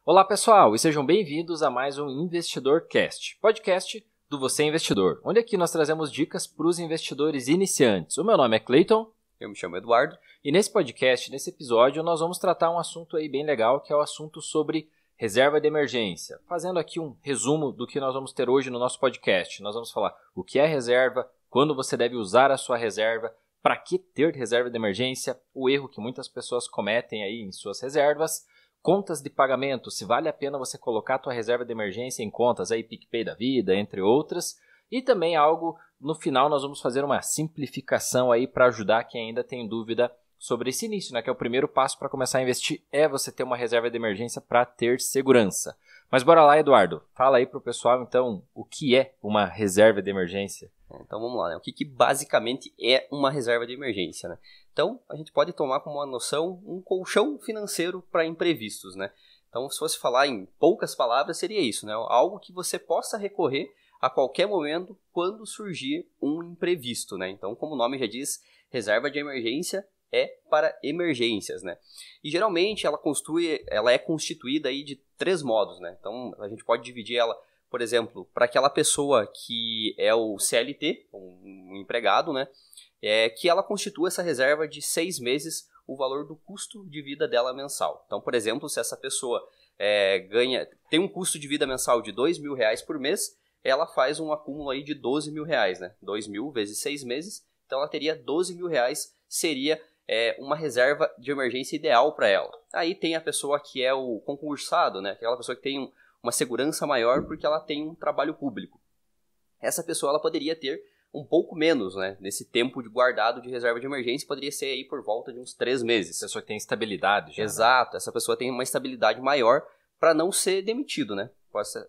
Olá pessoal, e sejam bem-vindos a mais um Investidor Cast, podcast do Você Investidor, onde aqui nós trazemos dicas para os investidores iniciantes. O meu nome é Clayton. Eu me chamo Eduardo. E nesse podcast, nesse episódio, nós vamos tratar um assunto aí bem legal, que é o assunto sobre reserva de emergência. Fazendo aqui um resumo do que nós vamos ter hoje no nosso podcast. Nós vamos falar o que é reserva, quando você deve usar a sua reserva, para que ter reserva de emergência, o erro que muitas pessoas cometem aí em suas reservas, contas de pagamento, se vale a pena você colocar a tua reserva de emergência em contas aí, PicPay da vida, entre outras. E também algo, no final nós vamos fazer uma simplificação aí para ajudar quem ainda tem dúvida sobre esse início, né? Que é o primeiro passo para começar a investir, é você ter uma reserva de emergência para ter segurança. Mas bora lá, Eduardo, fala aí para o pessoal então o que é uma reserva de emergência. Então vamos lá, né? O que basicamente é uma reserva de emergência, né? Então a gente pode tomar como uma noção um colchão financeiro para imprevistos, né? Então se fosse falar em poucas palavras seria isso, né? Algo que você possa recorrer a qualquer momento quando surgir um imprevisto, né? Então como o nome já diz, reserva de emergência é para emergências, né? E geralmente ela é constituída aí de 3 modos, né? Então a gente pode dividir ela, por exemplo, para aquela pessoa que é o CLT, um empregado, né? Que ela constitua essa reserva de 6 meses o valor do custo de vida dela mensal. Então, por exemplo, se essa pessoa tem um custo de vida mensal de R$2.000 por mês, ela faz um acúmulo aí de R$12.000, né? 2.000 vezes 6 meses, então ela teria R$12.000, seria uma reserva de emergência ideal para ela. Aí tem a pessoa que é o concursado, né? Aquela pessoa que tem uma segurança maior porque ela tem um trabalho público. Essa pessoa ela poderia ter um pouco menos, né? Nesse tempo de guardado de reserva de emergência, poderia ser aí por volta de uns 3 meses. A pessoa que tem estabilidade já. Exato, né? Essa pessoa tem uma estabilidade maior para não ser demitido, né?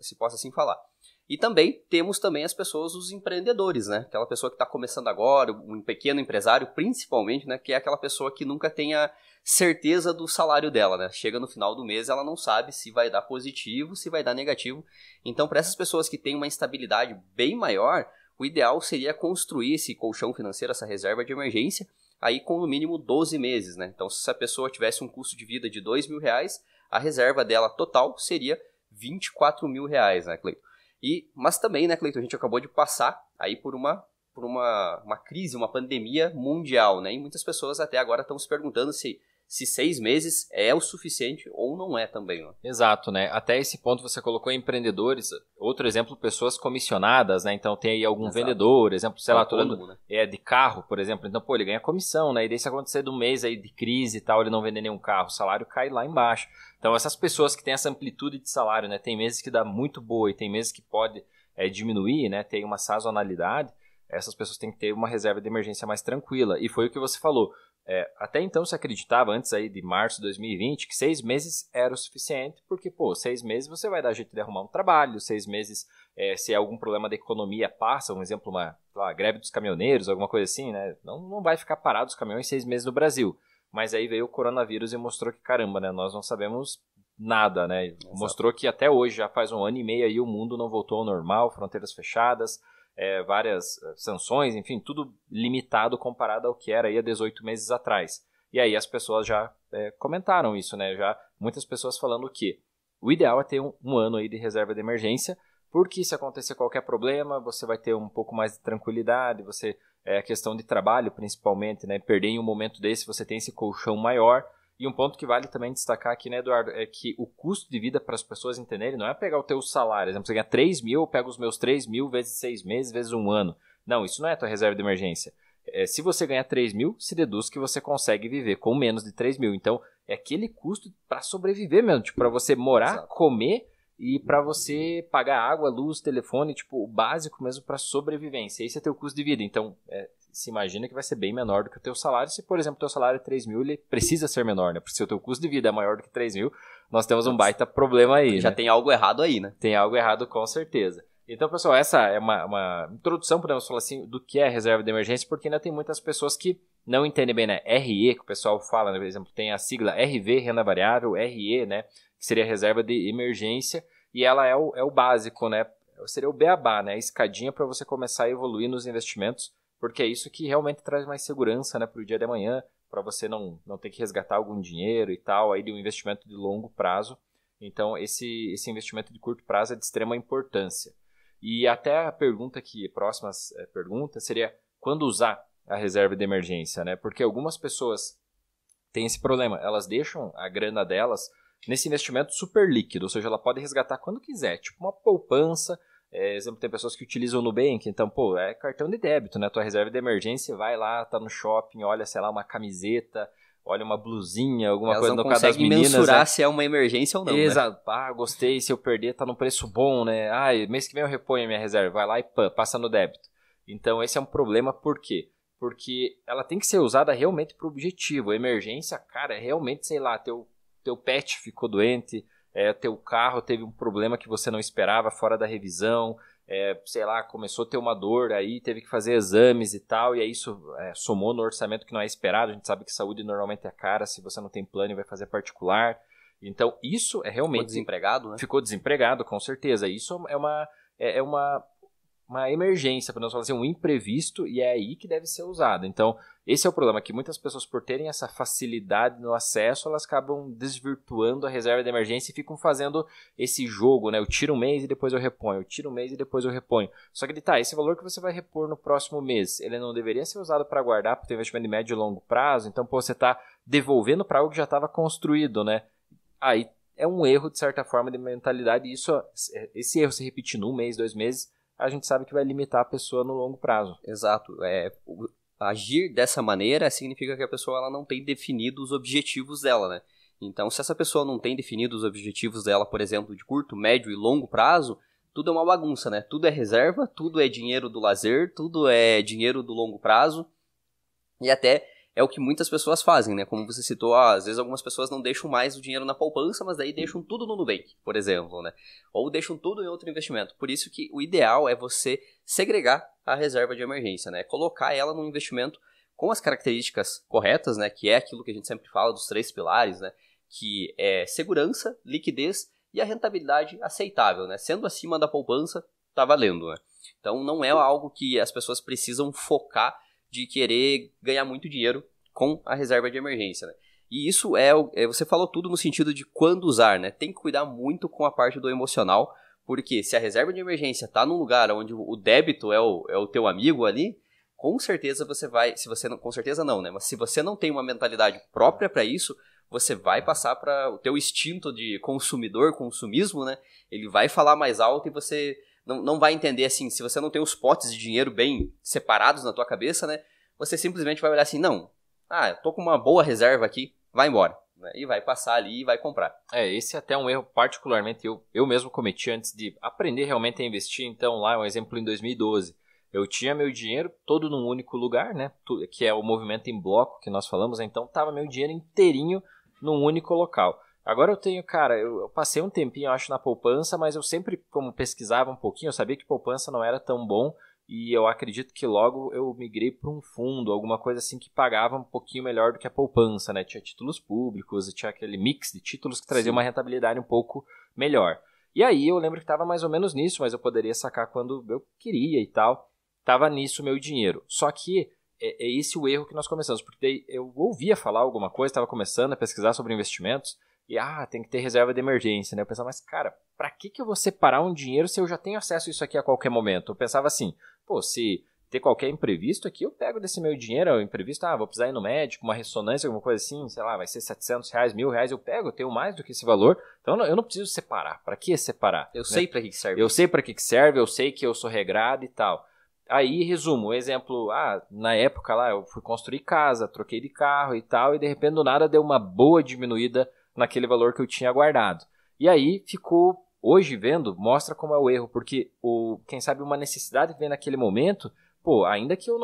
Se possa assim falar. E também temos as pessoas, os empreendedores, né? Aquela pessoa que está começando agora, um pequeno empresário, principalmente, né? Que é aquela pessoa que nunca tem a certeza do salário dela, né? Chega no final do mês, ela não sabe se vai dar positivo, se vai dar negativo. Então, para essas pessoas que têm uma instabilidade bem maior, o ideal seria construir esse colchão financeiro, essa reserva de emergência, aí com no mínimo 12 meses, né? Então, se a pessoa tivesse um custo de vida de R$2.000, a reserva dela total seria R$24.000, né, Cleiton? Mas também, né, Cleiton, a gente acabou de passar aí por uma crise, uma pandemia mundial, né? E muitas pessoas até agora estão se perguntando se 6 meses é o suficiente ou não é também, né? Exato, né? Até esse ponto você colocou empreendedores, outro exemplo, pessoas comissionadas, né? Então tem aí algum Exato. Vendedor, exemplo, sei lá, Autônomo, né? De carro, por exemplo. Então, ele ganha comissão, né? E daí se acontecer do mês aí de crise e tal, ele não vender nenhum carro, o salário cai lá embaixo. Então essas pessoas que têm essa amplitude de salário, né? Tem meses que dá muito boa e tem meses que pode diminuir, né? Tem uma sazonalidade. Essas pessoas têm que ter uma reserva de emergência mais tranquila. E foi o que você falou. Até então se acreditava, antes aí de março de 2020, que 6 meses era o suficiente, porque, 6 meses você vai dar jeito de arrumar um trabalho, 6 meses, se algum problema da economia passa, um exemplo, uma greve dos caminhoneiros, alguma coisa assim, né? Não vai ficar parado os caminhões 6 meses no Brasil. Mas aí veio o coronavírus e mostrou que, caramba, né? Nós não sabemos nada, né? Exato. Mostrou que até hoje, já faz 1 ano e meio aí, o mundo não voltou ao normal, fronteiras fechadas, várias sanções, enfim, tudo limitado comparado ao que era aí há 18 meses atrás. E aí as pessoas já comentaram isso, né? Já muitas pessoas falando que o ideal é ter um ano aí de reserva de emergência, porque se acontecer qualquer problema, você vai ter um pouco mais de tranquilidade, a questão de trabalho principalmente, né? Perder em um momento desse, você tem esse colchão maior. E um ponto que vale também destacar aqui, né, Eduardo, é que o custo de vida para as pessoas entenderem não é pegar o teu salário. Por exemplo, você ganha 3.000, eu pego os meus 3.000 vezes 6 meses, vezes 1 ano. Não, isso não é a tua reserva de emergência. Se você ganha 3.000, se deduz que você consegue viver com menos de 3.000. Então, é aquele custo para sobreviver mesmo, tipo, para você morar, Exato. Comer e para você pagar água, luz, telefone, tipo, o básico mesmo para sobrevivência. Esse é teu custo de vida. Então, se imagina que vai ser bem menor do que o teu salário. Se, por exemplo, o teu salário é 3.000, ele precisa ser menor, né? Porque se o teu custo de vida é maior do que 3.000, nós temos um baita problema aí, Já né? tem algo errado aí, né? Tem algo errado com certeza. Então, pessoal, essa é uma introdução, podemos falar assim, do que é reserva de emergência, porque ainda tem muitas pessoas que não entendem bem, né? RE, que o pessoal fala, né? Por exemplo, tem a sigla RV, renda variável, RE, né? Que seria reserva de emergência, e ela é o básico, né? Seria o beabá, né? A escadinha para você começar a evoluir nos investimentos, porque é isso que realmente traz mais segurança, né, para o dia de amanhã, para você não ter que resgatar algum dinheiro e tal, aí de um investimento de longo prazo. Então, esse investimento de curto prazo é de extrema importância. E até a próxima pergunta seria quando usar a reserva de emergência, né? Porque algumas pessoas têm esse problema, elas deixam a grana delas nesse investimento super líquido, ou seja, ela pode resgatar quando quiser, tipo uma poupança. Exemplo, tem pessoas que utilizam o Nubank, então, é cartão de débito, né? Tua reserva de emergência, vai lá, tá no shopping, olha, sei lá, uma camiseta, olha uma blusinha, alguma coisa no caso das meninas. Elas não conseguem mensurar se é uma emergência ou não, Exato. Né? Gostei, se eu perder tá no preço bom, né? Mês que vem eu reponho a minha reserva, vai lá e passa no débito. Então, esse é um problema, por quê? Porque ela tem que ser usada realmente para o objetivo. A emergência, cara, é realmente, sei lá, teu pet ficou doente, teu carro teve um problema que você não esperava fora da revisão, sei lá, começou a ter uma dor, aí teve que fazer exames e tal, e aí isso somou no orçamento que não é esperado. A gente sabe que saúde normalmente é cara, se você não tem plano e vai fazer particular. Então, isso é realmente... Ficou desempregado, né? Ficou desempregado, com certeza. Isso é uma emergência, para nós falar assim, um imprevisto, e é aí que deve ser usado. Então, esse é o problema, que muitas pessoas, por terem essa facilidade no acesso, elas acabam desvirtuando a reserva de emergência e ficam fazendo esse jogo, né? Eu tiro um mês e depois eu reponho, eu tiro um mês e depois eu reponho. Só que esse valor que você vai repor no próximo mês, ele não deveria ser usado para guardar para o teu investimento de médio e longo prazo, então você está devolvendo para algo que já estava construído, né? Aí é um erro, de certa forma, de mentalidade, e esse erro se repetir num mês, 2 meses, a gente sabe que vai limitar a pessoa no longo prazo. Exato. Agir dessa maneira significa que a pessoa ela não tem definido os objetivos dela, né? Então, se essa pessoa não tem definido os objetivos dela, por exemplo, de curto, médio e longo prazo, tudo é uma bagunça, né? Tudo é reserva, tudo é dinheiro do lazer, tudo é dinheiro do longo prazo, e até é o que muitas pessoas fazem, né? Como você citou, às vezes algumas pessoas não deixam mais o dinheiro na poupança, mas daí deixam tudo no Nubank, por exemplo, né? Ou deixam tudo em outro investimento. Por isso que o ideal é você segregar a reserva de emergência, né? Colocar ela num investimento com as características corretas, né? Que é aquilo que a gente sempre fala dos 3 pilares, né? Que é segurança, liquidez e a rentabilidade aceitável, né? Sendo acima da poupança, tá valendo, né? Então não é algo que as pessoas precisam focar de querer ganhar muito dinheiro com a reserva de emergência, né? E isso você falou tudo no sentido de quando usar, né? Tem que cuidar muito com a parte do emocional, porque se a reserva de emergência está num lugar onde o débito é o teu amigo ali, com certeza você vai, com certeza não, né? Mas se você não tem uma mentalidade própria para isso, você vai passar para o teu instinto de consumismo, né? Ele vai falar mais alto e você não vai entender assim, se você não tem os potes de dinheiro bem separados na tua cabeça, né? Você simplesmente vai olhar assim, não, eu tô com uma boa reserva aqui, vai embora. Né? E vai passar ali e vai comprar. Esse é até um erro particularmente eu mesmo cometi antes de aprender realmente a investir. Então, lá um exemplo em 2012. Eu tinha meu dinheiro todo num único lugar, né? Que é o movimento em bloco que nós falamos. Então, tava meu dinheiro inteirinho num único local. Agora eu tenho, cara, eu passei um tempinho, eu acho, na poupança, mas eu sempre, como pesquisava um pouquinho, eu sabia que poupança não era tão bom, e eu acredito que logo eu migrei para um fundo, alguma coisa assim que pagava um pouquinho melhor do que a poupança, né? Tinha títulos públicos, tinha aquele mix de títulos que trazia uma rentabilidade um pouco melhor. E aí eu lembro que estava mais ou menos nisso, mas eu poderia sacar quando eu queria e tal. Tava nisso o meu dinheiro. Só que é esse o erro que nós começamos, porque daí eu ouvia falar alguma coisa, estava começando a pesquisar sobre investimentos, e tem que ter reserva de emergência, né? Eu pensava, mas cara, pra que eu vou separar um dinheiro se eu já tenho acesso a isso aqui a qualquer momento? Eu pensava assim, se ter qualquer imprevisto aqui, eu pego desse meu dinheiro, o imprevisto, vou precisar ir no médico, uma ressonância, alguma coisa assim, sei lá, vai ser R$700, R$1.000, eu pego, eu tenho mais do que esse valor, então eu não preciso separar. Pra que separar? Eu sei pra que serve. Eu sei pra que serve, eu sei que eu sou regrado e tal. Aí, resumo, exemplo, na época lá eu fui construir casa, troquei de carro e tal, e de repente do nada deu uma boa diminuída naquele valor que eu tinha guardado. E aí ficou, hoje vendo, mostra como é o erro, porque quem sabe uma necessidade que vem naquele momento, ainda que eu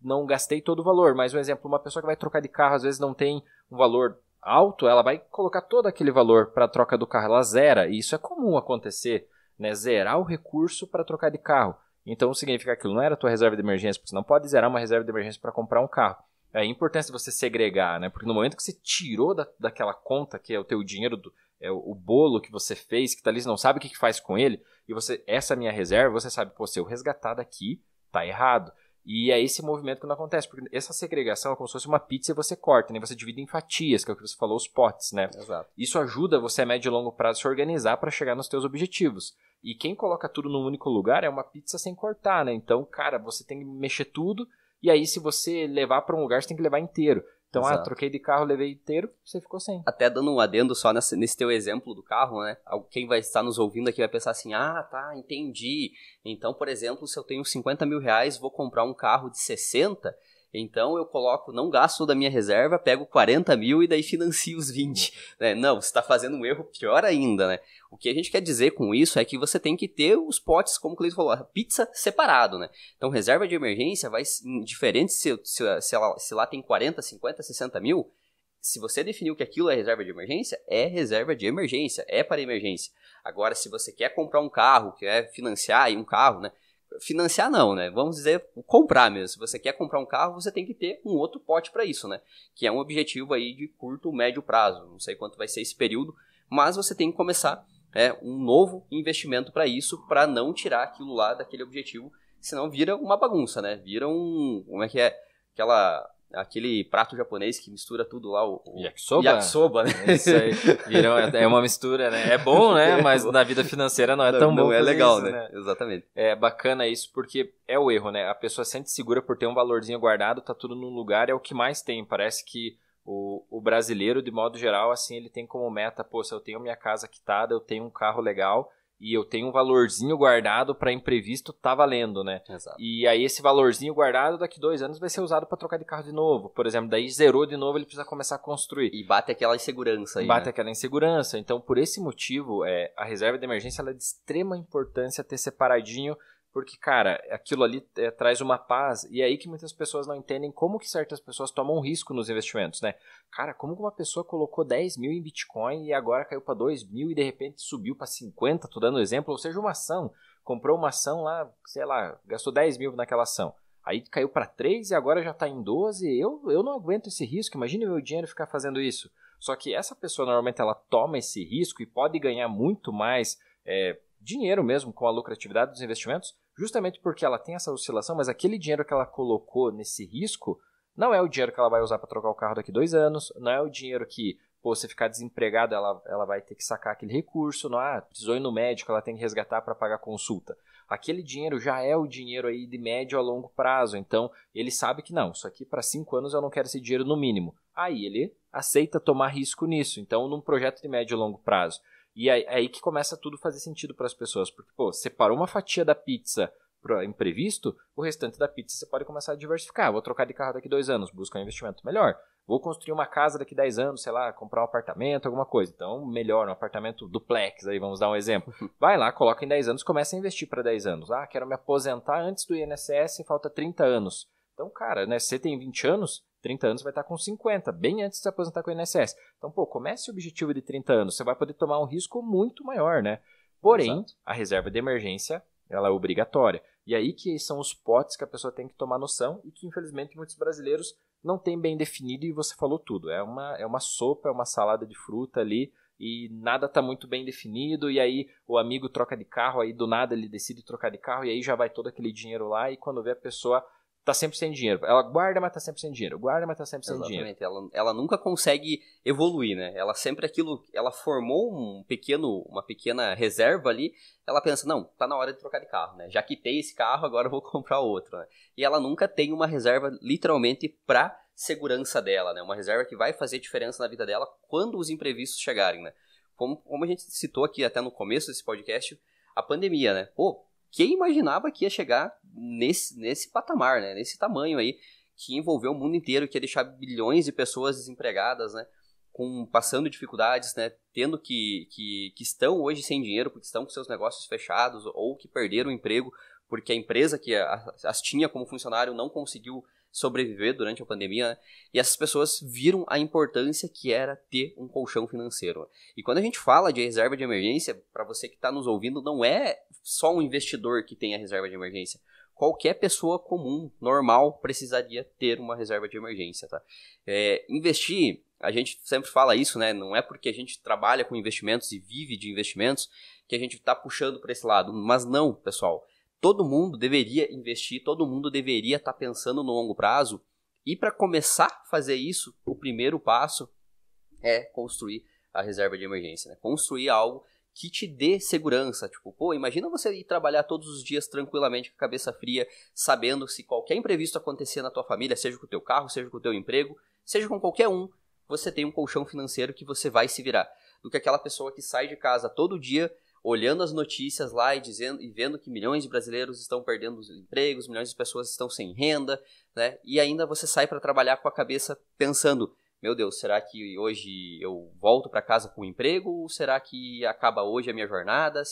não gastei todo o valor, mas um exemplo, uma pessoa que vai trocar de carro às vezes não tem um valor alto, ela vai colocar todo aquele valor para a troca do carro, ela zera, e isso é comum acontecer, né? Zerar o recurso para trocar de carro. Então significa que aquilo não era a tua reserva de emergência, porque você não pode zerar uma reserva de emergência para comprar um carro. É a importância de você segregar, né? Porque no momento que você tirou daquela conta, que é o teu dinheiro, o bolo que você fez, que tá ali, você não sabe o que faz com ele, e essa é a minha reserva, você sabe, se eu resgatar daqui, tá errado. E é esse movimento que não acontece, porque essa segregação é como se fosse uma pizza e você corta, né? Você divide em fatias, que é o que você falou, os potes, né? Exato. Isso ajuda você a médio e longo prazo se organizar para chegar nos teus objetivos. E quem coloca tudo num único lugar é uma pizza sem cortar, né? Então, cara, você tem que mexer tudo, e aí se você levar para um lugar, você tem que levar inteiro. Então, troquei de carro, levei inteiro, você ficou sem. Até dando um adendo só nesse teu exemplo do carro, né? Quem vai estar nos ouvindo aqui vai pensar assim, tá, entendi. Então, por exemplo, se eu tenho 50 mil reais, vou comprar um carro de 60, então eu coloco, não gasto da minha reserva, pego 40 mil e daí financio os 20. Né? Não, você está fazendo um erro pior ainda, né? O que a gente quer dizer com isso é que você tem que ter os potes, como o Cleiton falou, a pizza separado, né? Então, reserva de emergência vai, diferente se lá tem 40, 50, 60 mil, se você definiu que aquilo é reserva de emergência, é para emergência. Agora, se você quer comprar um carro, quer financiar um carro, né? Financiar não, né? Vamos dizer, comprar mesmo. Se você quer comprar um carro, você tem que ter um outro pote para isso, né? Que é um objetivo aí de curto, médio prazo. Não sei quanto vai ser esse período, mas você tem que começar um novo investimento para isso, para não tirar aquilo lá daquele objetivo, senão vira uma bagunça, né? Vira como é que é? Aquele prato japonês que mistura tudo lá, o yakisoba, né? É isso aí. É uma mistura, né? É bom, né? Mas na vida financeira não é tão bom. Não é legal, isso, né? Exatamente. É bacana isso porque é o erro, né? A pessoa se sente segura por ter um valorzinho guardado, tá tudo num lugar, é o que mais tem. Parece que o brasileiro, de modo geral, assim, ele tem como meta, se eu tenho minha casa quitada, eu tenho um carro legal e eu tenho um valorzinho guardado para imprevisto, tá valendo, né? Exato. E aí esse valorzinho guardado daqui 2 anos vai ser usado para trocar de carro de novo, por exemplo, daí zerou de novo, ele precisa começar a construir. E bate aquela insegurança aí, aquela insegurança. Então, por esse motivo, a reserva de emergência ela é de extrema importância ter separadinho, porque, cara, aquilo ali traz uma paz, e é aí que muitas pessoas não entendem como que certas pessoas tomam risco nos investimentos, né? Cara, como que uma pessoa colocou 10 mil em Bitcoin e agora caiu para 2 mil e de repente subiu para 50, tô dando exemplo, ou seja, uma ação, comprou uma ação lá, sei lá, gastou 10 mil naquela ação, aí caiu para 3 e agora já está em 12, eu não aguento esse risco, imagine meu dinheiro ficar fazendo isso. Só que essa pessoa normalmente ela toma esse risco e pode ganhar muito mais dinheiro mesmo com a lucratividade dos investimentos, justamente porque ela tem essa oscilação, mas aquele dinheiro que ela colocou nesse risco não é o dinheiro que ela vai usar para trocar o carro daqui 2 anos, não é o dinheiro que, você ficar desempregado, ela vai ter que sacar aquele recurso, não precisou ir no médico, ela tem que resgatar para pagar a consulta. Aquele dinheiro já é o dinheiro aí de médio a longo prazo, então ele sabe que não, isso aqui para 5 anos eu não quero esse dinheiro no mínimo. Aí ele aceita tomar risco nisso, então num projeto de médio a longo prazo. E é aí que começa tudo a fazer sentido para as pessoas, porque, separou uma fatia da pizza para imprevisto, o restante da pizza você pode começar a diversificar. Vou trocar de carro daqui 2 anos, buscar um investimento melhor. Vou construir uma casa daqui 10 anos, sei lá, comprar um apartamento, alguma coisa. Então, melhor, um apartamento duplex, aí vamos dar um exemplo. Vai lá, coloca em 10 anos, começa a investir para 10 anos. Quero me aposentar antes do INSS, falta 30 anos. Então, cara, né, você tem 20 anos, 30 anos vai estar com 50, bem antes de se aposentar com o INSS. Então, comece o objetivo de 30 anos, você vai poder tomar um risco muito maior, né? Porém, exato, a reserva de emergência, ela é obrigatória. E aí que são os potes que a pessoa tem que tomar noção e que, infelizmente, muitos brasileiros não têm bem definido e você falou tudo. É uma sopa, é uma salada de fruta ali e nada está muito bem definido e aí o amigo troca de carro, aí do nada ele decide trocar de carro e aí já vai todo aquele dinheiro lá e quando vê a pessoa tá sempre sem dinheiro. Ela guarda, mas tá sempre sem dinheiro. Guarda, mas tá sempre sem dinheiro. Exatamente. Ela nunca consegue evoluir, né? Ela sempre ela formou uma pequena reserva ali, ela pensa, não, tá na hora de trocar de carro, né? Já quitei esse carro, agora eu vou comprar outro, né? E ela nunca tem uma reserva literalmente pra segurança dela, né? Uma reserva que vai fazer diferença na vida dela quando os imprevistos chegarem, né? Como a gente citou aqui até no começo desse podcast, a pandemia, né? Quem imaginava que ia chegar nesse patamar, né? Nesse tamanho aí, que envolveu o mundo inteiro, que ia deixar bilhões de pessoas desempregadas, né? Passando dificuldades, né? Tendo que estão hoje sem dinheiro, porque estão com seus negócios fechados, ou que perderam o emprego, porque a empresa que as tinha como funcionário não conseguiu sobreviver durante a pandemia, né? E essas pessoas viram a importância que era ter um colchão financeiro. E quando a gente fala de reserva de emergência, para você que está nos ouvindo, não é só um investidor que tem a reserva de emergência. Qualquer pessoa comum, normal, precisaria ter uma reserva de emergência, tá? Investir, a gente sempre fala isso, né? Não é porque a gente trabalha com investimentos e vive de investimentos que a gente está puxando para esse lado. Mas não, pessoal. todo mundo deveria investir, todo mundo deveria estar pensando no longo prazo. E para começar a fazer isso, o primeiro passo é construir a reserva de emergência, né? Construir algo que te dê segurança. Tipo, pô, imagina você ir trabalhar todos os dias tranquilamente com a cabeça fria, sabendo se qualquer imprevisto acontecer na tua família, seja com o teu carro, seja com o teu emprego, seja com qualquer um, você tem um colchão financeiro que você vai se virar. Do que aquela pessoa que sai de casa todo dia, olhando as notícias lá e vendo que milhões de brasileiros estão perdendo os empregos, milhões de pessoas estão sem renda, né? E ainda você sai para trabalhar com a cabeça pensando, meu Deus, será que hoje eu volto para casa com um emprego? Ou será que acaba hoje a minha jornada?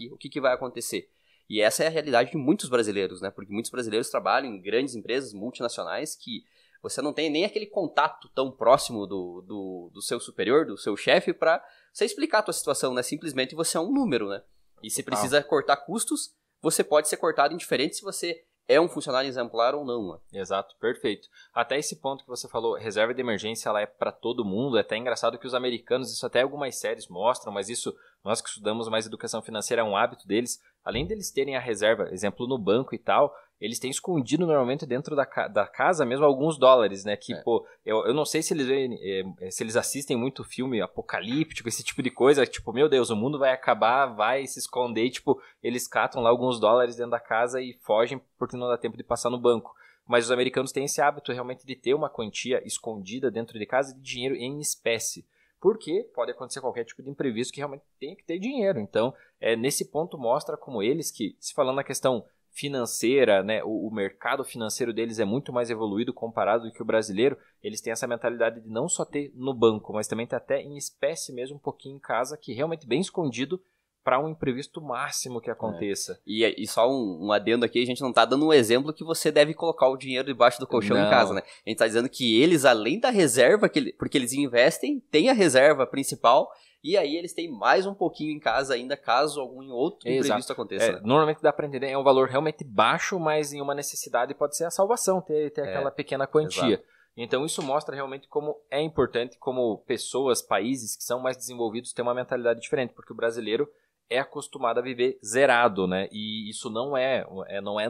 O que vai acontecer? E essa é a realidade de muitos brasileiros, né? Porque muitos brasileiros trabalham em grandes empresas multinacionais que você não tem nem aquele contato tão próximo do seu superior, do seu chefe, para você explicar a tua situação, né? Simplesmente você é um número, né? E se precisa cortar custos, você pode ser cortado indiferente se você é um funcionário exemplar ou não, né? Exato, perfeito. Até esse ponto que você falou, reserva de emergência, ela é para todo mundo. É até engraçado que os americanos, isso até algumas séries mostram, mas isso, nós que estudamos mais educação financeira, é um hábito deles. Além deles terem a reserva, exemplo, no banco e tal, eles têm escondido normalmente dentro da casa mesmo alguns dólares, né? Que, pô, eu não sei se eles assistem muito filme apocalíptico, esse tipo de coisa, tipo, meu Deus, o mundo vai acabar, vai se esconder, e, tipo, eles catam lá alguns dólares dentro da casa e fogem porque não dá tempo de passar no banco. Mas os americanos têm esse hábito realmente de ter uma quantia escondida dentro de casa de dinheiro em espécie. Porque pode acontecer qualquer tipo de imprevisto que realmente tem que ter dinheiro. Então, nesse ponto mostra como eles que, se falando na questão financeira, né, o mercado financeiro deles é muito mais evoluído comparado do que o brasileiro, eles têm essa mentalidade de não só ter no banco, mas também ter até em espécie mesmo um pouquinho em casa, que realmente bem escondido para um imprevisto máximo que aconteça. E só um adendo aqui, a gente não tá dando um exemplo que você deve colocar o dinheiro debaixo do colchão em casa, né? A gente tá dizendo que eles, além da reserva, porque eles investem, tem a reserva principal, e aí eles têm mais um pouquinho em casa ainda, caso algum outro imprevisto aconteça. Né? Normalmente dá para entender, é um valor realmente baixo, mas em uma necessidade pode ser a salvação, ter aquela pequena quantia. Exato. Então isso mostra realmente como é importante, como pessoas, países que são mais desenvolvidos têm uma mentalidade diferente, porque o brasileiro é acostumado a viver zerado, né? E isso não é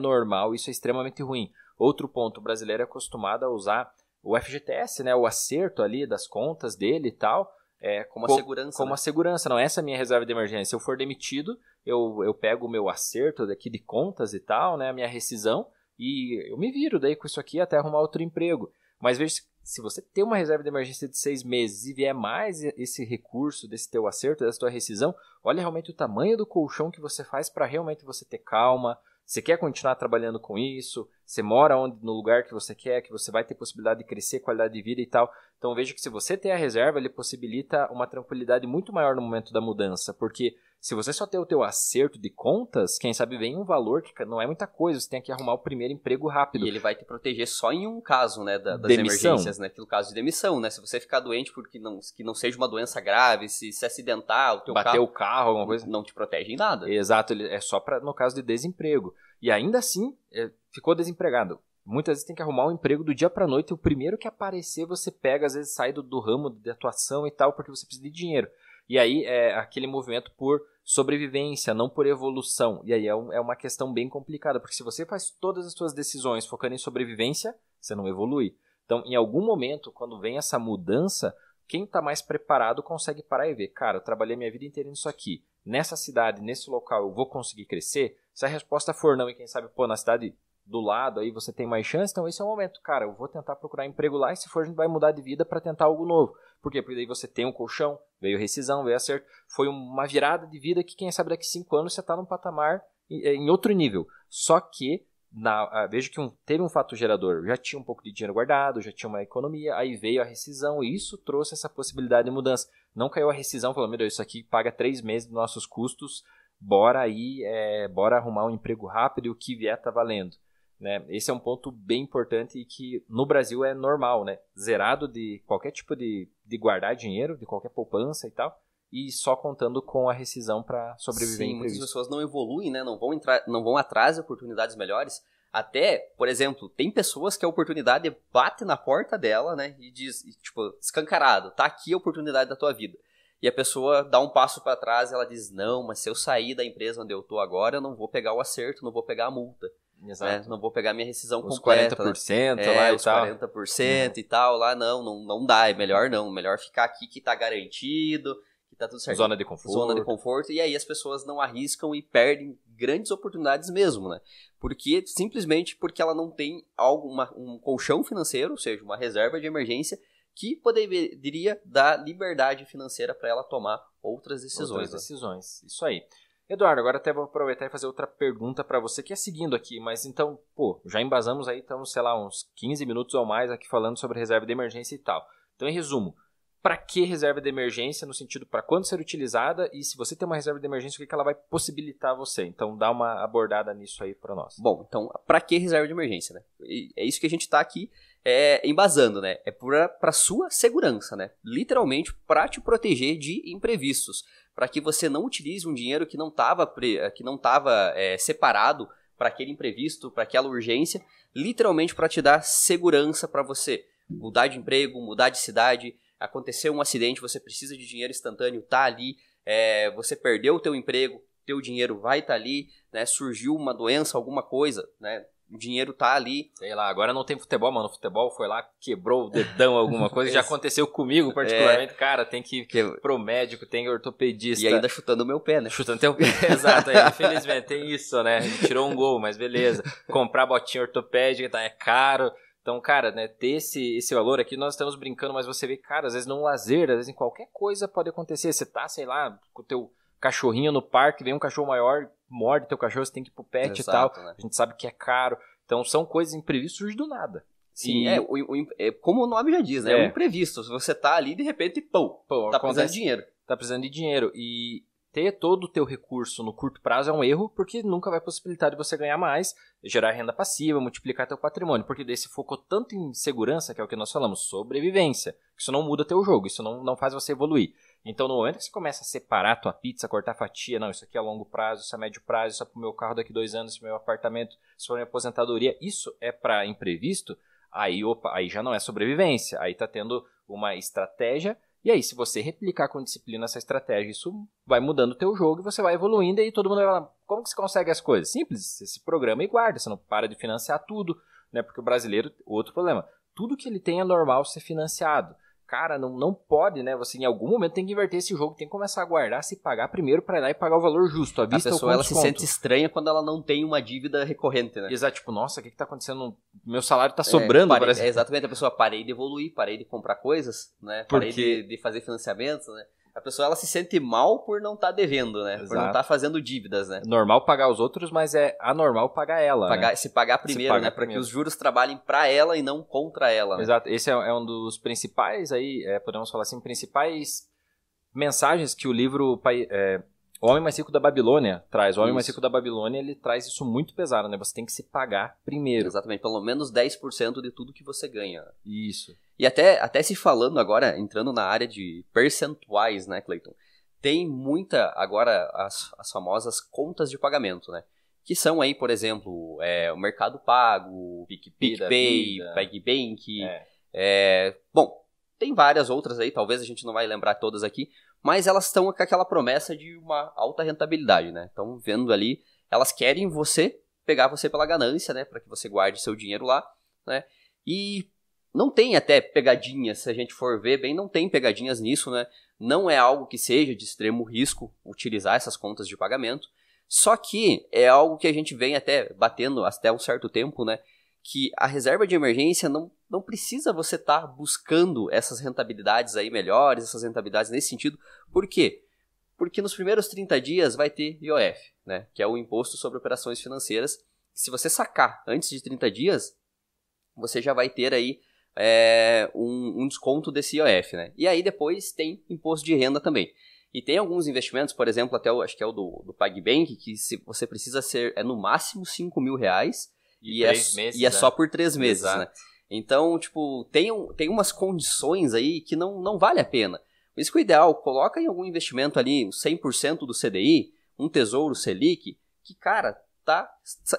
normal, isso é extremamente ruim. Outro ponto, o brasileiro é acostumado a usar o FGTS, né? O acerto ali das contas dele e tal, como a segurança. Como a segurança, não, essa é a minha reserva de emergência. Se eu for demitido, eu pego o meu acerto daqui de contas e tal, né? A minha rescisão, e eu me viro daí com isso aqui até arrumar outro emprego. Mas veja, se você tem uma reserva de emergência de 6 meses e vier mais esse recurso desse teu acerto, dessa tua rescisão, olha realmente o tamanho do colchão que você faz para realmente você ter calma. Você quer continuar trabalhando com isso? Você mora no lugar que você quer, que você vai ter possibilidade de crescer, qualidade de vida e tal. Então veja que se você tem a reserva, ele possibilita uma tranquilidade muito maior no momento da mudança, porque se você só tem o teu acerto de contas, quem sabe vem um valor que não é muita coisa, você tem que arrumar o primeiro emprego rápido. E ele vai te proteger só em um caso, né, das emergências, né, no caso de demissão, né, se você ficar doente porque que não seja uma doença grave, se acidentar, o teu bater o carro, alguma coisa, não te protege em nada. Exato, é só no caso de desemprego. E ainda assim, ficou desempregado. Muitas vezes tem que arrumar um emprego do dia para noite, e o primeiro que aparecer você pega, às vezes sai do ramo de atuação e tal, porque você precisa de dinheiro. E aí é aquele movimento por sobrevivência, não por evolução. E aí é uma questão bem complicada, porque se você faz todas as suas decisões focando em sobrevivência, você não evolui. Então, em algum momento, quando vem essa mudança, quem está mais preparado consegue parar e ver, cara, eu trabalhei minha vida inteira nisso aqui. Nessa cidade, nesse local, eu vou conseguir crescer? Se a resposta for não, e quem sabe, na cidade do lado aí você tem mais chance, então esse é o momento, cara, eu vou tentar procurar emprego lá, e se for a gente vai mudar de vida para tentar algo novo. Por quê? Porque daí você tem um colchão, veio rescisão, veio acerto, foi uma virada de vida que quem sabe daqui 5 anos você está num patamar em outro nível. Só que, veja que teve um fato gerador, já tinha um pouco de dinheiro guardado, já tinha uma economia, aí veio a rescisão e isso trouxe essa possibilidade de mudança. Não caiu a rescisão, falou, meu Deus, isso aqui paga 3 meses dos nossos custos, bora arrumar um emprego rápido e o que vier tá valendo. Né? Esse é um ponto bem importante e que no Brasil é normal, né? Zerado de qualquer tipo de guardar dinheiro, de qualquer poupança e tal, e só contando com a rescisão para sobreviver. Sim, muitas pessoas não evoluem, né? Não vão atrás de oportunidades melhores. Até, por exemplo, tem pessoas que a oportunidade bate na porta dela, né? E diz, tipo, escancarado, tá aqui a oportunidade da tua vida. e a pessoa dá um passo para trás e ela diz, não, mas se eu sair da empresa onde eu tô agora, eu não vou pegar o acerto, não vou pegar a multa. Né? Não vou pegar minha rescisão os completa. 40% né? lá e os tal. 40% e tal, lá não dá, é melhor não. Melhor ficar aqui que tá garantido, que tá tudo certo. Zona de conforto. Zona de conforto, e aí as pessoas não arriscam e perdem grandes oportunidades mesmo, né? Simplesmente porque ela não tem um colchão financeiro, ou seja, uma reserva de emergência, que poderia dar liberdade financeira para ela tomar outras decisões. Isso aí. Eduardo, agora até vou aproveitar e fazer outra pergunta para você, que é seguindo aqui, mas então, já embasamos aí, estamos, sei lá, uns 15 minutos ou mais aqui falando sobre reserva de emergência e tal. Então, em resumo, para que reserva de emergência, no sentido para quando ser utilizada, e se você tem uma reserva de emergência, o que ela vai possibilitar você? Então, dá uma abordada nisso aí para nós. Bom, então, para que reserva de emergência, né? E é isso que a gente está aqui embasando, né? É para sua segurança, né? Literalmente, para te proteger de imprevistos. Para que você não utilize um dinheiro que não estava separado para aquele imprevisto, para aquela urgência, literalmente para te dar segurança para você mudar de emprego, mudar de cidade, aconteceu um acidente, você precisa de dinheiro instantâneo, tá ali, você perdeu o teu emprego, teu dinheiro vai estar ali, né? Surgiu uma doença, alguma coisa, né? O dinheiro tá ali. Sei lá, agora não tem futebol, mano. O futebol foi lá, quebrou o dedão, alguma coisa. Já aconteceu comigo, particularmente. Cara, tem que ir pro médico, tem ortopedista. E ainda chutando o meu pé, né? Chutando teu pé, exato. Infelizmente, tem isso, né? A gente tirou um gol, mas beleza. Comprar botinha ortopédica é caro. Então, cara, né, ter esse valor aqui, nós estamos brincando, mas você vê, cara, às vezes num lazer, às vezes em qualquer coisa pode acontecer. Você tá, sei lá, com o teu cachorrinho no parque, vem um cachorro maior, morde teu cachorro, você tem que ir pro pet. Exato, e tal. Né? A gente sabe que é caro. Então, são coisas imprevistas, surgem do nada. Sim, como o nome já diz, né? É um imprevisto. Se você tá ali, de repente, tá precisando de dinheiro. Tá precisando de dinheiro. E ter todo o teu recurso no curto prazo é um erro, porque nunca vai possibilitar de você ganhar mais, gerar renda passiva, multiplicar teu patrimônio. Porque daí você focou tanto em segurança, que é o que nós falamos, sobrevivência. Isso não muda teu jogo, isso não faz você evoluir. Então, no momento que você começa a separar a tua pizza, cortar fatia, não, isso aqui é a longo prazo, isso é a médio prazo, isso é pro meu carro daqui 2 anos, isso é pro meu apartamento, isso é pra minha aposentadoria, isso é para imprevisto, aí já não é sobrevivência, aí tá tendo uma estratégia, e aí se você replicar com disciplina essa estratégia, isso vai mudando o teu jogo e você vai evoluindo, e aí todo mundo vai falar, como que você consegue as coisas? Simples, você se programa e guarda, você não para de financiar tudo, né? Porque o brasileiro, outro problema, tudo que ele tem é normal ser financiado. Cara, não pode, né? Você em algum momento tem que inverter esse jogo, tem que começar a guardar, se pagar primeiro para ir lá e pagar o valor justo. A pessoa ela se sente estranha quando ela não tem uma dívida recorrente, né? Exato, tipo, nossa, o que tá acontecendo? Meu salário tá sobrando. Exatamente, a pessoa parei de evoluir, parei de comprar coisas, né? Parei de fazer financiamentos, né? A pessoa ela se sente mal por não estar devendo, né? Exato. Por não estar fazendo dívidas, né? Normal pagar os outros, mas é anormal pagar ela, né? Se pagar primeiro, né? Para que os juros trabalhem para ela e não contra ela. Né? Exato. Esse é um dos principais, podemos falar assim, principais mensagens que o livro O Homem Mais Rico da Babilônia traz. O Homem Mais Rico da Babilônia, ele traz isso muito pesado, né? Você tem que se pagar primeiro. Exatamente, pelo menos 10% de tudo que você ganha. Isso. E até se falando agora, entrando na área de percentuais, né, Cleiton? Tem muita, agora, as famosas contas de pagamento, né? Que são aí, por exemplo, o Mercado Pago, PicPay, PagBank. Bom, tem várias outras aí, talvez a gente não vai lembrar todas aqui, mas elas estão com aquela promessa de uma alta rentabilidade, né? Estão vendo ali, elas querem pegar você pela ganância, né? Para que você guarde seu dinheiro lá, né? E não tem até pegadinhas, se a gente for ver bem, não tem pegadinhas nisso, né? Não é algo que seja de extremo risco utilizar essas contas de pagamento, só que é algo que a gente vem até batendo até um certo tempo, né? Que a reserva de emergência não precisa você estar buscando essas rentabilidades aí melhores, essas rentabilidades nesse sentido. Por quê? Porque nos primeiros 30 dias vai ter IOF, né? Que é o Imposto sobre Operações Financeiras. Se você sacar antes de 30 dias, você já vai ter aí um desconto desse IOF, né? E aí depois tem imposto de renda também. E tem alguns investimentos, por exemplo, acho que é o do PagBank, que se você precisa no máximo R$5.000 e é só por 3 meses, né? Então, tipo, tem umas condições aí que não vale a pena. Por isso que o ideal, coloca em algum investimento ali 100% do CDI, um Tesouro Selic, que, cara,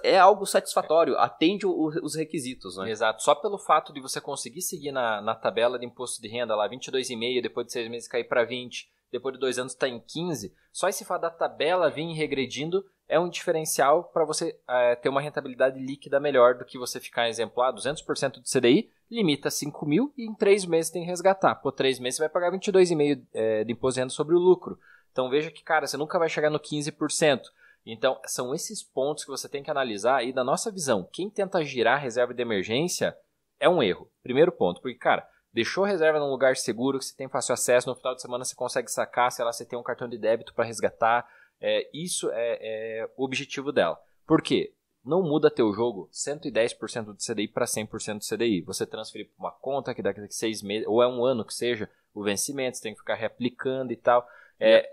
é algo satisfatório, atende os requisitos, né? Exato, só pelo fato de você conseguir seguir na tabela de imposto de renda lá, 22,5, depois de 6 meses cair para 20, depois de 2 anos está em 15%, só esse fato da tabela vir regredindo é um diferencial para você ter uma rentabilidade líquida melhor do que você ficar, exemplo, 200% do CDI, limita 5 mil e em 3 meses tem que resgatar. Por 3 meses você vai pagar 22,5% de imposto de renda sobre o lucro. Então veja que, cara, você nunca vai chegar no 15%. Então são esses pontos que você tem que analisar e da nossa visão, quem tenta girar a reserva de emergência é um erro. Primeiro ponto, porque, cara, deixou a reserva num lugar seguro, que você tem fácil acesso, no final de semana você consegue sacar, sei lá, você tem um cartão de débito para resgatar. Isso é o objetivo dela. Por quê? Não muda teu jogo 110% do CDI para 100% do CDI. Você transferir para uma conta que daqui a 6 meses, ou é um ano que seja, o vencimento, você tem que ficar reaplicando e tal.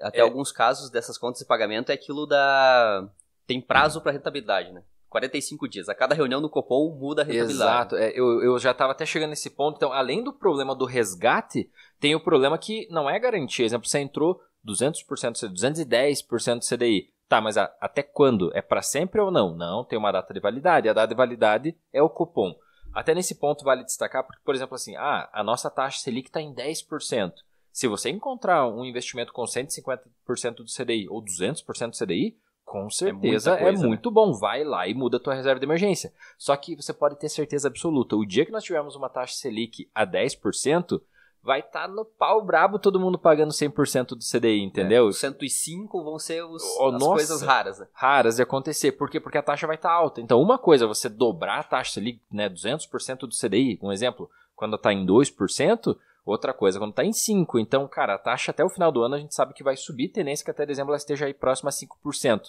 Até alguns casos dessas contas de pagamento é aquilo da... Tem prazo para rentabilidade, né? 45 dias. A cada reunião no Copom muda a rentabilidade. Exato. Eu já estava até chegando nesse ponto. Então, além do problema do resgate, tem o problema que não é garantia. Exemplo, você entrou 200%, 210% do CDI. Tá, mas até quando? É para sempre ou não? Não, tem uma data de validade. A data de validade é o cupom. Até nesse ponto vale destacar, porque, por exemplo, assim, a nossa taxa Selic está em 10%. Se você encontrar um investimento com 150% do CDI ou 200% do CDI, com certeza é muito bom. Vai lá e muda a tua reserva de emergência. Só que você pode ter certeza absoluta. O dia que nós tivermos uma taxa Selic a 10%, vai estar no pau brabo todo mundo pagando 100% do CDI, entendeu? 105 vão ser as coisas raras. Né? Raras de acontecer. Por quê? Porque a taxa vai estar alta. Então, uma coisa é você dobrar a taxa Selic, né, 200% do CDI, um exemplo, quando está em 2%, outra coisa quando está em 5%. Então, cara, a taxa até o final do ano a gente sabe que vai subir, tendência que até dezembro ela esteja aí próxima a 5%.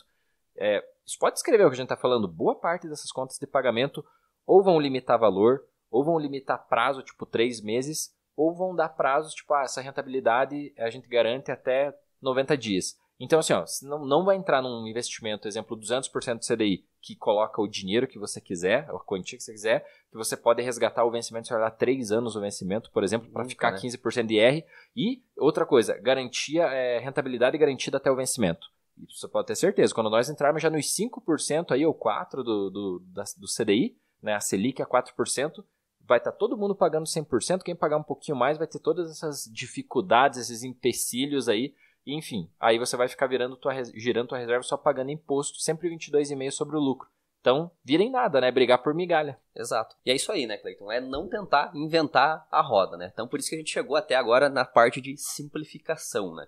Isso pode escrever o que a gente está falando. Boa parte dessas contas de pagamento ou vão limitar valor, ou vão limitar prazo, tipo 3 meses, ou vão dar prazos, tipo, essa rentabilidade a gente garante até 90 dias. Então, assim, não vai entrar num investimento, exemplo, 200% do CDI, que coloca o dinheiro que você quiser, a quantia que você quiser, que você pode resgatar o vencimento, você vai dar 3 anos o vencimento, por exemplo, para ficar 15% de R. E outra coisa, garantia, rentabilidade garantida até o vencimento. Isso você pode ter certeza. Quando nós entrarmos já nos 5% aí, ou 4% do CDI, né, a Selic é 4%, vai estar todo mundo pagando 100%, quem pagar um pouquinho mais vai ter todas essas dificuldades, esses empecilhos aí, e, enfim, aí você vai ficar girando tua reserva só pagando imposto, sempre 22,5% sobre o lucro. Então, vira em nada, né? Brigar por migalha. Exato. E é isso aí, né, Cleiton? É não tentar inventar a roda, né? Então, por isso que a gente chegou até agora na parte de simplificação, né?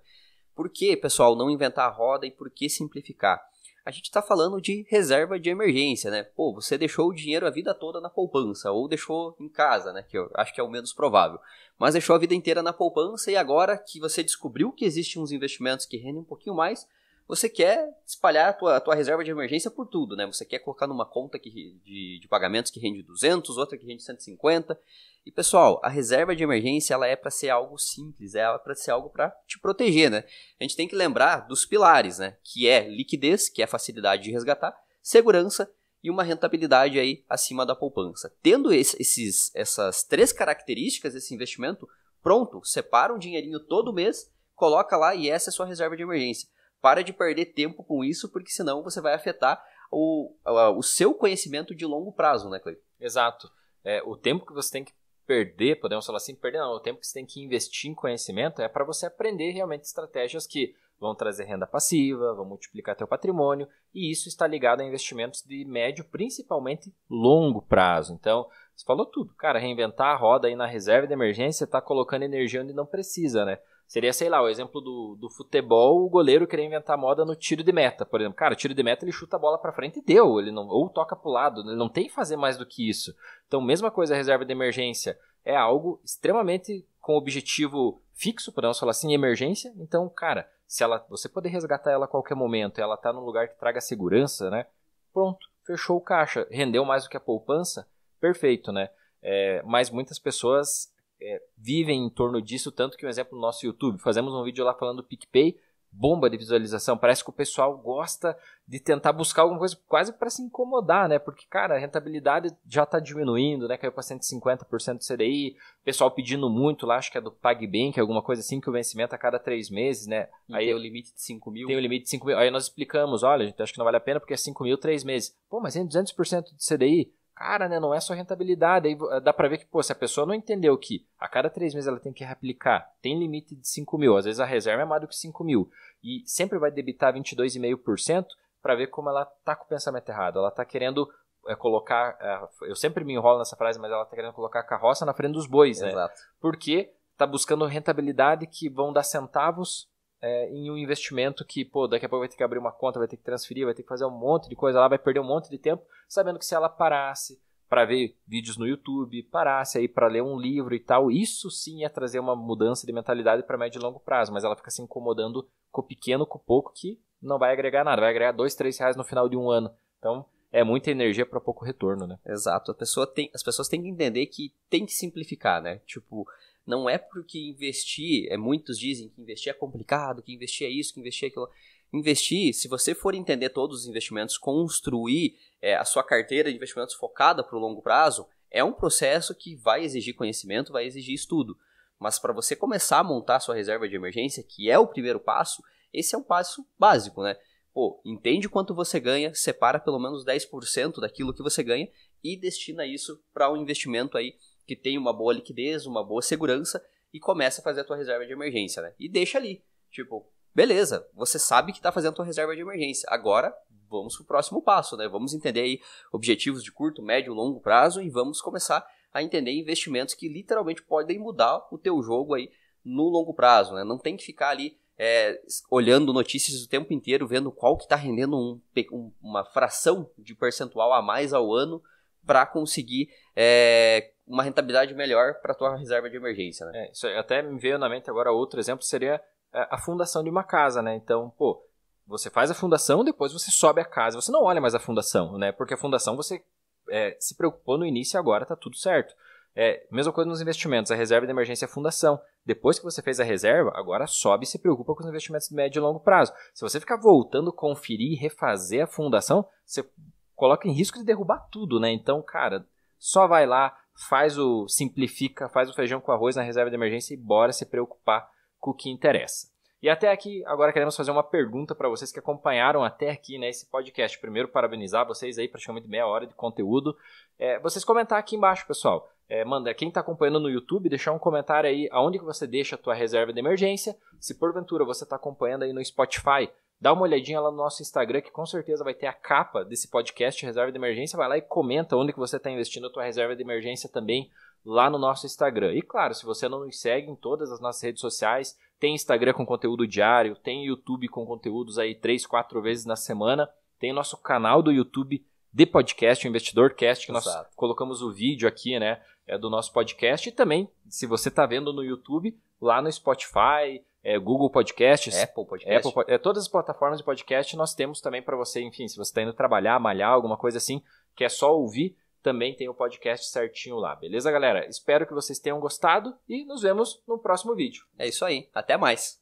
Por que, pessoal, não inventar a roda e por que simplificar? A gente está falando de reserva de emergência, né? Pô, você deixou o dinheiro a vida toda na poupança, ou deixou em casa, né? Que eu acho que é o menos provável. Mas deixou a vida inteira na poupança e agora que você descobriu que existem uns investimentos que rendem um pouquinho mais, você quer espalhar a tua reserva de emergência por tudo, né? Você quer colocar numa conta de pagamentos que rende 200, outra que rende 150. E, pessoal, a reserva de emergência ela é para ser algo simples, é para ser algo para te proteger, né? A gente tem que lembrar dos pilares, né? Que é liquidez, que é a facilidade de resgatar, segurança e uma rentabilidade aí acima da poupança. Tendo essas 3 características desse investimento, pronto, separa um dinheirinho todo mês, coloca lá e essa é a sua reserva de emergência. Para de perder tempo com isso, porque senão você vai afetar o seu conhecimento de longo prazo, né, Cleiton? Exato. O tempo que você tem que perder, podemos falar assim, o tempo que você tem que investir em conhecimento é para você aprender realmente estratégias que vão trazer renda passiva, vão multiplicar teu patrimônio, e isso está ligado a investimentos de médio, principalmente longo prazo. Então, você falou tudo. Cara, reinventar a roda aí na reserva de emergência está colocando energia onde não precisa, né? Seria, sei lá, o exemplo do futebol, o goleiro querer inventar moda no tiro de meta, por exemplo. Cara, tiro de meta ele chuta a bola para frente e deu, ele não, ou toca pro lado, ele não tem que fazer mais do que isso. Então, mesma coisa a reserva de emergência, é algo extremamente com objetivo fixo, podemos falar assim, emergência. Então, cara, se você poder resgatar ela a qualquer momento, ela tá num lugar que traga segurança, né? Pronto, fechou o caixa, rendeu mais do que a poupança, perfeito, né? Mas muitas pessoas vivem em torno disso, tanto que um exemplo no nosso YouTube, fazemos um vídeo lá falando do PicPay, bomba de visualização, parece que o pessoal gosta de tentar buscar alguma coisa quase para se incomodar, né, porque, cara, a rentabilidade já está diminuindo, né, caiu para 150% do CDI, o pessoal pedindo muito lá, acho que é do PagBank, alguma coisa assim, que o vencimento a cada 3 meses, né, e aí tem o limite de 5 mil. Tem o limite de 5 mil, aí nós explicamos, olha, a gente acha que não vale a pena porque é 5 mil 3 meses, pô, mas tem 200% do CDI, cara, né, não é só rentabilidade. Aí dá pra ver que, pô, se a pessoa não entendeu que a cada 3 meses ela tem que reaplicar, tem limite de 5 mil, às vezes a reserva é mais do que 5 mil, e sempre vai debitar 22,5%, pra ver como ela tá com o pensamento errado. Ela tá querendo colocar, eu sempre me enrolo nessa frase, mas ela tá querendo colocar a carroça na frente dos bois, né? Exato. Porque tá buscando rentabilidade que vão dar centavos em um investimento que, pô, daqui a pouco vai ter que abrir uma conta, vai ter que transferir, vai ter que fazer um monte de coisa lá, vai perder um monte de tempo, sabendo que se ela parasse para ver vídeos no YouTube, parasse aí para ler um livro e tal, isso sim ia trazer uma mudança de mentalidade para médio e longo prazo, mas ela fica se incomodando com o pequeno, com o pouco, que não vai agregar nada, vai agregar 2, 3 reais no final de um ano. Então, é muita energia para pouco retorno, né? Exato. As pessoas têm que entender que tem que simplificar, né? Tipo, não é porque investir, muitos dizem que investir é complicado, que investir é isso, que investir é aquilo. Investir, se você for entender todos os investimentos, construir a sua carteira de investimentos focada para o longo prazo, é um processo que vai exigir conhecimento, vai exigir estudo. Mas para você começar a montar a sua reserva de emergência, que é o primeiro passo, esse é um passo básico, né? Pô, entende quanto você ganha, separa pelo menos 10% daquilo que você ganha e destina isso para um investimento aí que tem uma boa liquidez, uma boa segurança e começa a fazer a tua reserva de emergência, né? E deixa ali, tipo, beleza, você sabe que está fazendo a tua reserva de emergência, agora vamos pro próximo passo, né? Vamos entender aí objetivos de curto, médio, longo prazo e vamos começar a entender investimentos que literalmente podem mudar o teu jogo aí no longo prazo, né? Não tem que ficar ali olhando notícias o tempo inteiro, vendo qual que está rendendo uma fração de percentual a mais ao ano para conseguir uma rentabilidade melhor para a tua reserva de emergência, né? Isso até me veio na mente agora outro exemplo, seria a fundação de uma casa, né? Então, pô, você faz a fundação, depois você sobe a casa, você não olha mais a fundação, né? Porque a fundação você se preocupou no início e agora tá tudo certo. Mesma coisa nos investimentos, a reserva de emergência é a fundação. Depois que você fez a reserva, agora sobe e se preocupa com os investimentos de médio e longo prazo. Se você ficar voltando, conferir e refazer a fundação, você coloca em risco de derrubar tudo, né? Então, cara, só vai lá, simplifica, faz o feijão com arroz na reserva de emergência e bora se preocupar com o que interessa. E até aqui, agora queremos fazer uma pergunta para vocês que acompanharam até aqui, né, esse podcast. Primeiro, parabenizar vocês aí, praticamente meia hora de conteúdo. Vocês comentar aqui embaixo, pessoal. Manda, quem está acompanhando no YouTube, deixar um comentário aí aonde que você deixa a tua reserva de emergência. Se porventura você está acompanhando aí no Spotify, dá uma olhadinha lá no nosso Instagram, que com certeza vai ter a capa desse podcast Reserva de Emergência. Vai lá e comenta onde que você está investindo a tua reserva de emergência também lá no nosso Instagram. E claro, se você não nos segue em todas as nossas redes sociais, tem Instagram com conteúdo diário, tem YouTube com conteúdos aí 3, 4 vezes na semana, tem o nosso canal do YouTube de podcast, o InvestidorCast, que nós colocamos o vídeo aqui, né, do nosso podcast. E também, se você está vendo no YouTube, lá no Spotify, Google Podcasts, Apple Podcasts, todas as plataformas de podcast nós temos também para você, enfim, se você está indo trabalhar, malhar, alguma coisa assim, que é só ouvir, também tem o podcast certinho lá, beleza, galera? Espero que vocês tenham gostado e nos vemos no próximo vídeo. É isso aí, até mais!